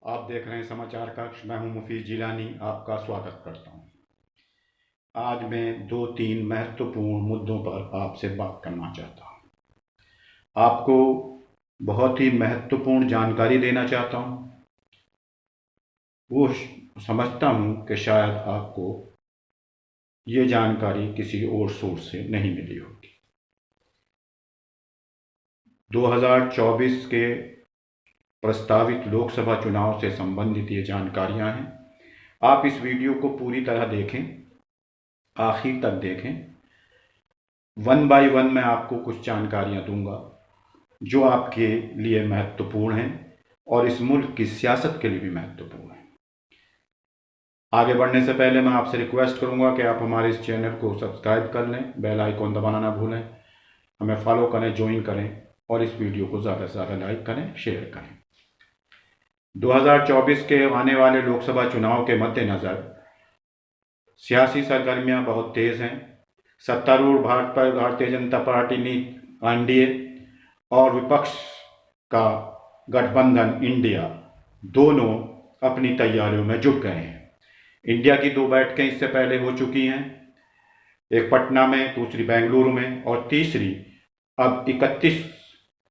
आप देख रहे हैं समाचार कक्ष। मैं हूं मुफीज जिलानी, आपका स्वागत करता हूं। आज मैं 2-3 महत्वपूर्ण मुद्दों पर आपसे बात करना चाहता हूं। आपको बहुत ही महत्वपूर्ण जानकारी देना चाहता हूं। वो समझता हूं कि शायद आपको ये जानकारी किसी और सोर्स से नहीं मिली होगी। 2024 के प्रस्तावित लोकसभा चुनाव से संबंधित ये जानकारियां हैं। आप इस वीडियो को पूरी तरह देखें, आखिर तक देखें। 1 बाय 1 मैं आपको कुछ जानकारियां दूंगा जो आपके लिए महत्वपूर्ण हैं और इस मुल्क की सियासत के लिए भी महत्वपूर्ण है। आगे बढ़ने से पहले मैं आपसे रिक्वेस्ट करूंगा कि आप हमारे इस चैनल को सब्सक्राइब कर लें, बेल आइकॉन दबाना ना भूलें, हमें फॉलो करें, ज्वाइन करें और इस वीडियो को ज़्यादा से ज़्यादा लाइक करें, शेयर करें। 2024 के आने वाले लोकसभा चुनाव के मद्देनज़र सियासी सरगर्मियां बहुत तेज़ हैं। सत्तारूढ़ भारतीय जनता पार्टी एनडीए और विपक्ष का गठबंधन इंडिया दोनों अपनी तैयारियों में जुट गए हैं। इंडिया की 2 बैठकें इससे पहले हो चुकी हैं, एक पटना में, दूसरी बेंगलुरु में और तीसरी अब 31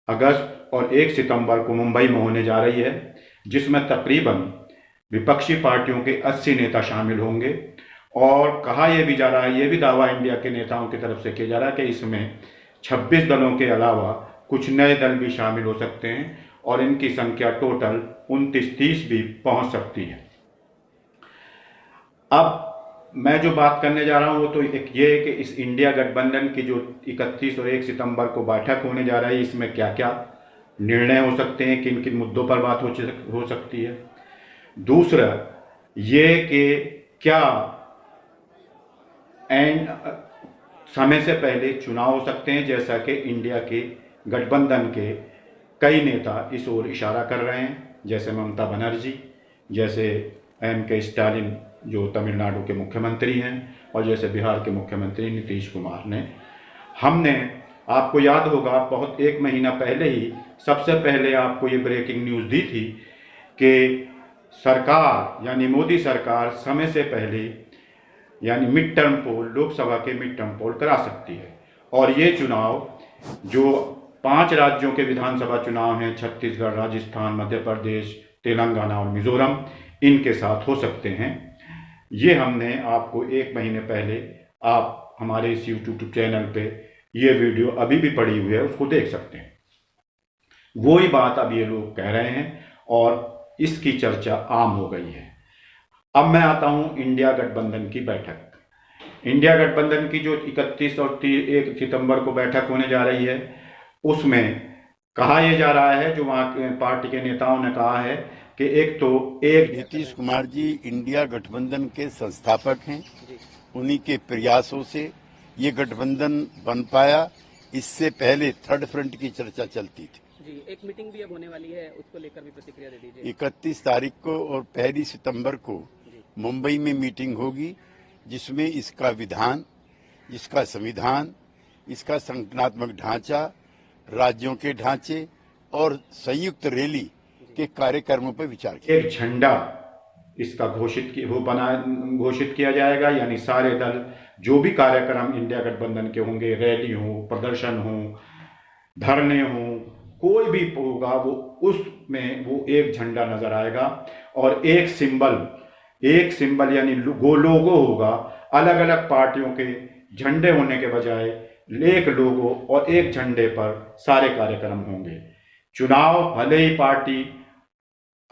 अगस्त और 1 सितंबर को मुंबई में होने जा रही है, जिसमें तकरीबन विपक्षी पार्टियों के 80 नेता शामिल होंगे। और कहा यह भी जा रहा है, ये भी दावा इंडिया के नेताओं की तरफ से किया जा रहा है कि इसमें 26 दलों के अलावा कुछ नए दल भी शामिल हो सकते हैं और इनकी संख्या टोटल 29-30 भी पहुंच सकती है। अब मैं जो बात करने जा रहा हूं वो तो एक ये है कि इस इंडिया गठबंधन की जो 31 और 1 सितंबर को बैठक होने जा रही है, इसमें क्या क्या निर्णय हो सकते हैं, किन किन मुद्दों पर बात हो सकती है। दूसरा ये कि क्या समय से पहले चुनाव हो सकते हैं, जैसा कि इंडिया के गठबंधन के कई नेता इस ओर इशारा कर रहे हैं, जैसे ममता बनर्जी, जैसे M.K. स्टालिन जो तमिलनाडु के मुख्यमंत्री हैं और जैसे बिहार के मुख्यमंत्री नीतीश कुमार ने। हमने, आपको याद होगा, बहुत 1 महीना पहले ही सबसे पहले आपको ये ब्रेकिंग न्यूज़ दी थी कि सरकार यानी मोदी सरकार समय से पहले यानी मिड टर्म पोल, लोकसभा के मिड टर्म पोल करा सकती है। और ये चुनाव जो 5 राज्यों के विधानसभा चुनाव हैं, छत्तीसगढ़, राजस्थान, मध्य प्रदेश, तेलंगाना और मिजोरम, इनके साथ हो सकते हैं। ये हमने आपको 1 महीने पहले, आप हमारे इस यूट्यूब चैनल पे ये वीडियो अभी भी पड़ी हुई है, उसको देख सकते हैं। वही बात अब ये लोग कह रहे हैं और इसकी चर्चा आम हो गई है। अब मैं आता हूं इंडिया गठबंधन की बैठक। इंडिया गठबंधन की जो 31 और 1 सितंबर को बैठक होने जा रही है, उसमें कहा यह जा रहा है, जो वहां के पार्टी के नेताओं ने कहा है कि एक नीतीश कुमार जी इंडिया गठबंधन के संस्थापक हैं। उन्हीं के प्रयासों से ये गठबंधन बन पाया। इससे पहले थर्ड फ्रंट की चर्चा चलती थी। जी, एक मीटिंग भी अब होने वाली है, उसको लेकर भी प्रतिक्रिया दे दीजिए। 31 तारीख को और 1 सितंबर को मुंबई में मीटिंग होगी, जिसमें इसका विधान, इसका संविधान, इसका संगठनात्मक ढांचा, राज्यों के ढांचे और संयुक्त रैली के कार्यक्रमों पर विचार किया। एक झंडा इसका घोषित किया जाएगा, यानी सारे दल जो भी कार्यक्रम इंडिया गठबंधन के होंगे, रैली हो, प्रदर्शन हो, धरने हो, कोई भी होगा, वो उसमें वो एक झंडा नजर आएगा और एक सिंबल यानी लोगो होगा। अलग अलग पार्टियों के झंडे होने के बजाय एक लोगो और एक झंडे पर सारे कार्यक्रम होंगे। चुनाव भले ही पार्टी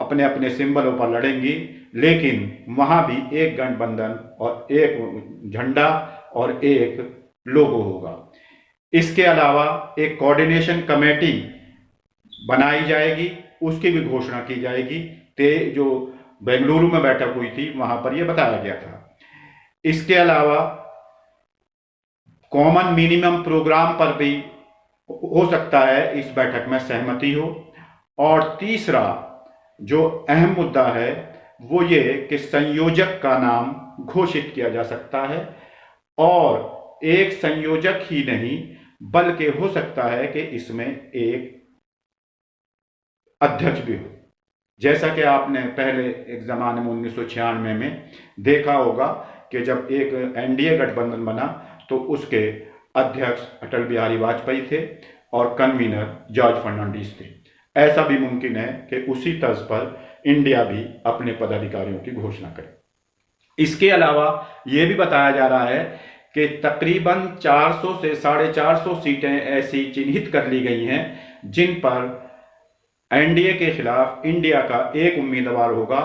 अपने अपने सिंबलों पर लड़ेंगी, लेकिन वहां भी एक गठबंधन और एक झंडा और एक लोगो होगा। इसके अलावा एक कोऑर्डिनेशन कमेटी बनाई जाएगी, उसकी भी घोषणा की जाएगी। जो बेंगलुरु में बैठक हुई थी वहां पर यह बताया गया था। इसके अलावा कॉमन मिनिमम प्रोग्राम पर भी हो सकता है इस बैठक में सहमति हो। और तीसरा जो अहम मुद्दा है वो ये कि संयोजक का नाम घोषित किया जा सकता है, और एक संयोजक ही नहीं बल्कि हो सकता है कि इसमें एक अध्यक्ष भी हो। जैसा कि आपने पहले एक ज़माने में 1996 में देखा होगा कि जब एक एनडीए गठबंधन बना तो उसके अध्यक्ष अटल बिहारी वाजपेयी थे और कन्वीनर जॉर्ज फर्नांडिस थे। ऐसा भी मुमकिन है कि उसी तर्ज पर इंडिया भी अपने पदाधिकारियों की घोषणा करे। इसके अलावा यह भी बताया जा रहा है कि तकरीबन 400 से 450 सीटें ऐसी चिन्हित कर ली गई हैं जिन पर एनडीए के खिलाफ इंडिया का एक उम्मीदवार होगा।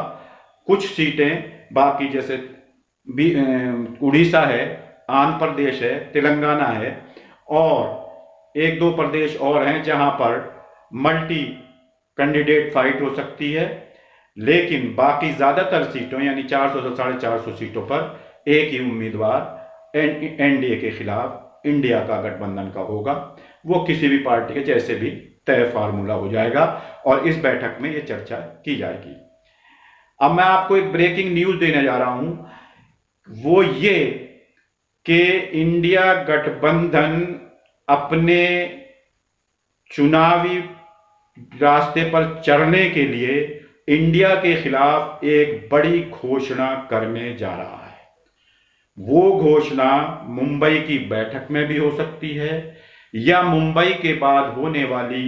कुछ सीटें बाकी जैसे उड़ीसा है, आंध्र प्रदेश है, तेलंगाना है और एक दो प्रदेश और हैं जहां पर मल्टी कैंडिडेट फाइट हो सकती है, लेकिन बाकी ज्यादातर सीटों यानी 400 से 450 सीटों पर एक ही उम्मीदवार एनडीए के खिलाफ इंडिया का गठबंधन का होगा। वो किसी भी पार्टी के जैसे भी तय फार्मूला हो जाएगा और इस बैठक में ये चर्चा की जाएगी। अब मैं आपको एक ब्रेकिंग न्यूज देने जा रहा हूं, वो ये कि इंडिया गठबंधन अपने चुनावी रास्ते पर चलने के लिए इंडिया के खिलाफ एक बड़ी घोषणा करने जा रहा है। वो घोषणा मुंबई की बैठक में भी हो सकती है या मुंबई के बाद होने वाली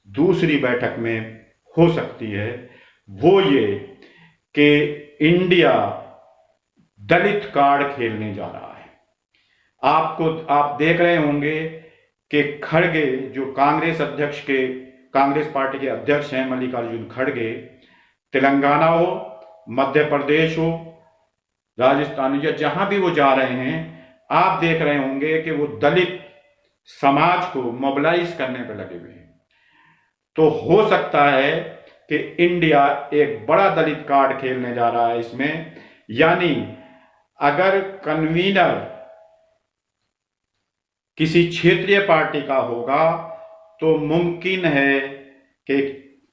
दूसरी बैठक में हो सकती है। वो ये कि इंडिया दलित कार्ड खेलने जा रहा है। आप देख रहे होंगे कि खड़गे जो कांग्रेस पार्टी के अध्यक्ष हैं मल्लिकार्जुन खड़गे, तेलंगाना हो, मध्य प्रदेश हो, राजस्थान या जहां भी वो जा रहे हैं, आप देख रहे होंगे कि वो दलित समाज को मोबिलाइज करने पर लगे हुए हैं। तो हो सकता है कि इंडिया एक बड़ा दलित कार्ड खेलने जा रहा है इसमें, यानी अगर कन्वीनर किसी क्षेत्रीय पार्टी का होगा तो मुमकिन है कि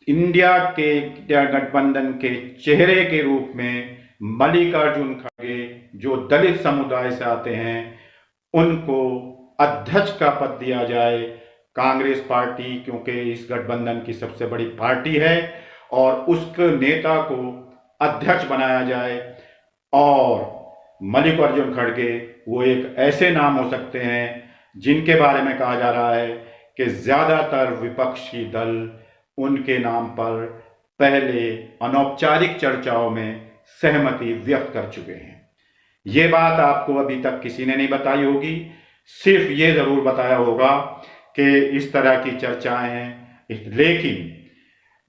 इंडिया गठबंधन के चेहरे के रूप में मल्लिकार्जुन खड़गे जो दलित समुदाय से आते हैं उनको अध्यक्ष का पद दिया जाए। कांग्रेस पार्टी क्योंकि इस गठबंधन की सबसे बड़ी पार्टी है और उसके नेता को अध्यक्ष बनाया जाए और मल्लिकार्जुन खड़गे वो एक ऐसे नाम हो सकते हैं जिनके बारे में कहा जा रहा है कि ज्यादातर विपक्षी दल उनके नाम पर पहले अनौपचारिक चर्चाओं में सहमति व्यक्त कर चुके हैं। ये बात आपको अभी तक किसी ने नहीं बताई होगी, सिर्फ ये जरूर बताया होगा कि इस तरह की चर्चाएं हैं, लेकिन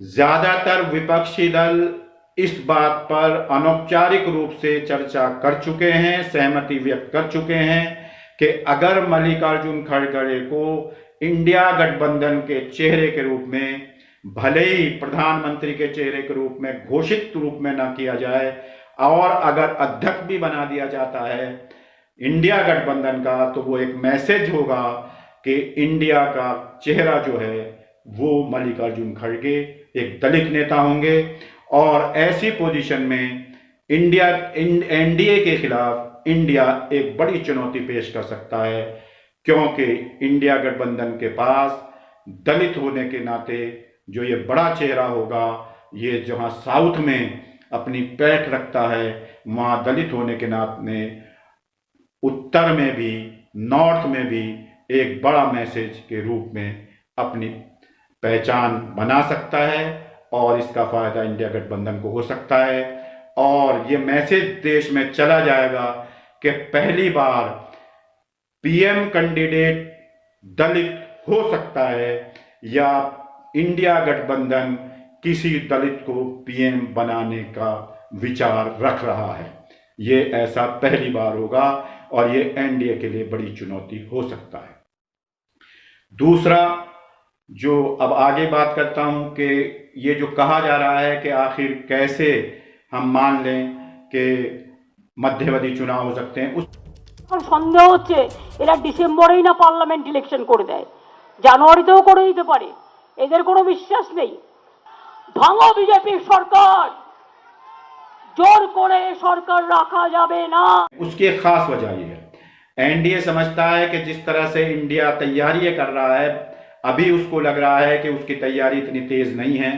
ज्यादातर विपक्षी दल इस बात पर अनौपचारिक रूप से चर्चा कर चुके हैं, सहमति व्यक्त कर चुके हैं कि अगर मल्लिकार्जुन खड़गे को इंडिया गठबंधन के चेहरे के रूप में, भले ही प्रधानमंत्री के चेहरे के रूप में घोषित रूप में न किया जाए और अगर अध्यक्ष भी बना दिया जाता है इंडिया गठबंधन का, तो वो एक मैसेज होगा कि इंडिया का चेहरा जो है वो मल्लिकार्जुन खड़गे एक दलित नेता होंगे और ऐसी पोजीशन में एनडीए के खिलाफ इंडिया एक बड़ी चुनौती पेश कर सकता है, क्योंकि इंडिया गठबंधन के पास दलित होने के नाते जो ये बड़ा चेहरा होगा, ये जहां साउथ में अपनी पैठ रखता है वहां दलित होने के नाते उत्तर में भी, नॉर्थ में भी एक बड़ा मैसेज के रूप में अपनी पहचान बना सकता है और इसका फायदा इंडिया गठबंधन को हो सकता है। और ये मैसेज देश में चला जाएगा कि पहली बार पीएम कैंडिडेट दलित हो सकता है या इंडिया गठबंधन किसी दलित को पीएम बनाने का विचार रख रहा है। ये ऐसा पहली बार होगा और ये एनडीए के लिए बड़ी चुनौती हो सकता है। दूसरा, जो अब आगे बात करता हूं कि ये जो कहा जा रहा है कि आखिर कैसे हम मान लें कि मध्यवर्ती चुनाव हो सकते हैं, उस সন্দেহ হচ্ছে এরা ডিসেম্বরেই না পার্লামেন্ট ইলেকশন করে দেয়, জানুয়ারিতেও করে দিতে পারে, এদের কোনো বিশ্বাস নেই। ভাঙো বিজেপি সরকার, জোর করে সরকার রাখা যাবে না। उसकी एक खास वजह ये है, एनडीए समझता है कि जिस तरह से इंडिया तैयारी कर रहा है, अभी उसको लग रहा है कि उसकी तैयारी इतनी तेज नहीं है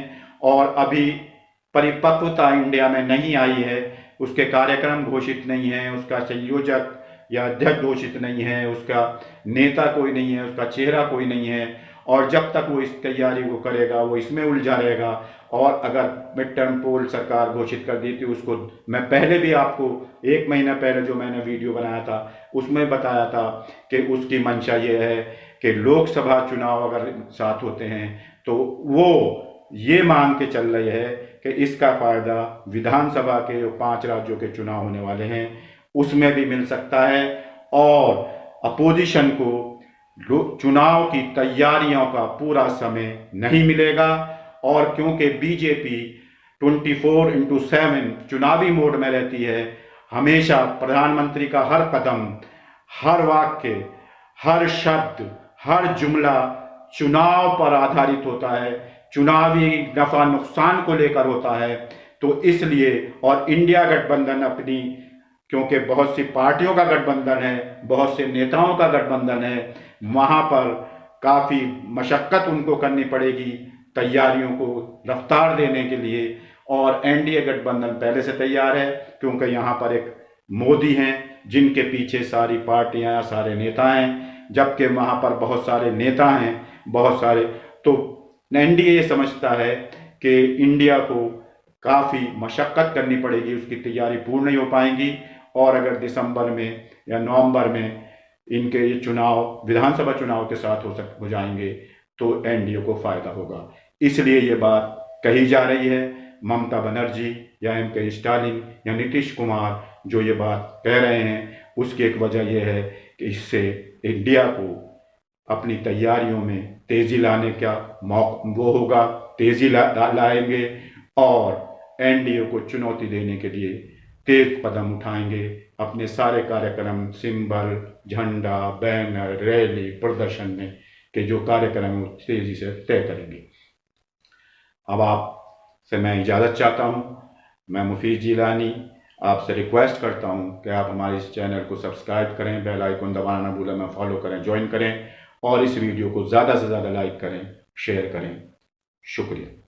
और अभी परिपक्वता इंडिया में नहीं आई है, उसके कार्यक्रम घोषित नहीं है, उसका संयोजक या अध्यक्ष घोषित नहीं है, उसका नेता कोई नहीं है, उसका चेहरा कोई नहीं है, और जब तक वो इस तैयारी को करेगा वो इसमें उलझा रहेगा। और अगर मिड टर्म पोल सरकार घोषित कर देती, उसको मैं पहले भी आपको 1 महीना पहले जो मैंने वीडियो बनाया था उसमें बताया था कि उसकी मंशा ये है कि लोकसभा चुनाव अगर साथ होते हैं तो वो ये मांग के चल रही है कि इसका फायदा विधानसभा के जो 5 राज्यों के चुनाव होने वाले हैं उसमें भी मिल सकता है, और अपोजिशन को चुनाव की तैयारियों का पूरा समय नहीं मिलेगा। और क्योंकि बीजेपी 24/7 चुनावी मोड में रहती है, हमेशा प्रधानमंत्री का हर कदम, हर वाक्य, हर शब्द, हर जुमला चुनाव पर आधारित होता है, चुनावी नफा नुकसान को लेकर होता है। तो इसलिए, और इंडिया गठबंधन अपनी, क्योंकि बहुत सी पार्टियों का गठबंधन है, बहुत से नेताओं का गठबंधन है, वहाँ पर काफ़ी मशक्क़त उनको करनी पड़ेगी तैयारियों को रफ्तार देने के लिए। और एनडीए गठबंधन पहले से तैयार है, क्योंकि यहाँ पर एक मोदी हैं जिनके पीछे सारी पार्टियाँ, सारे नेता हैं, जबकि वहाँ पर बहुत सारे नेता हैं, बहुत सारे। तो एनडीए ये समझता है कि इंडिया को काफ़ी मशक्क़त करनी पड़ेगी, उसकी तैयारी पूर्ण नहीं हो पाएंगी, और अगर दिसंबर में या नवंबर में इनके ये चुनाव विधानसभा चुनाव के साथ हो जाएंगे तो एनडीए को फायदा होगा। इसलिए ये बात कही जा रही है। ममता बनर्जी या एमके स्टालिन या नीतीश कुमार जो ये बात कह रहे हैं, उसकी एक वजह यह है कि इससे इंडिया को अपनी तैयारियों में तेजी लाने का वो होगा, तेजी लाएंगे, और एनडीए को चुनौती देने के लिए तेज कदम उठाएंगे। अपने सारे कार्यक्रम, सिंबल, झंडा, बैनर, रैली, प्रदर्शन में के जो कार्यक्रम है तेजी से तय करेंगे। अब आपसे मैं इजाज़त चाहता हूँ। मैं मुफीद जिलानी आपसे रिक्वेस्ट करता हूँ कि आप हमारे इस चैनल को सब्सक्राइब करें, बेल आइकन दबाना ना भूलें, फॉलो करें, ज्वाइन करें, और इस वीडियो को ज़्यादा से ज़्यादा लाइक करें, शेयर करें। शुक्रिया।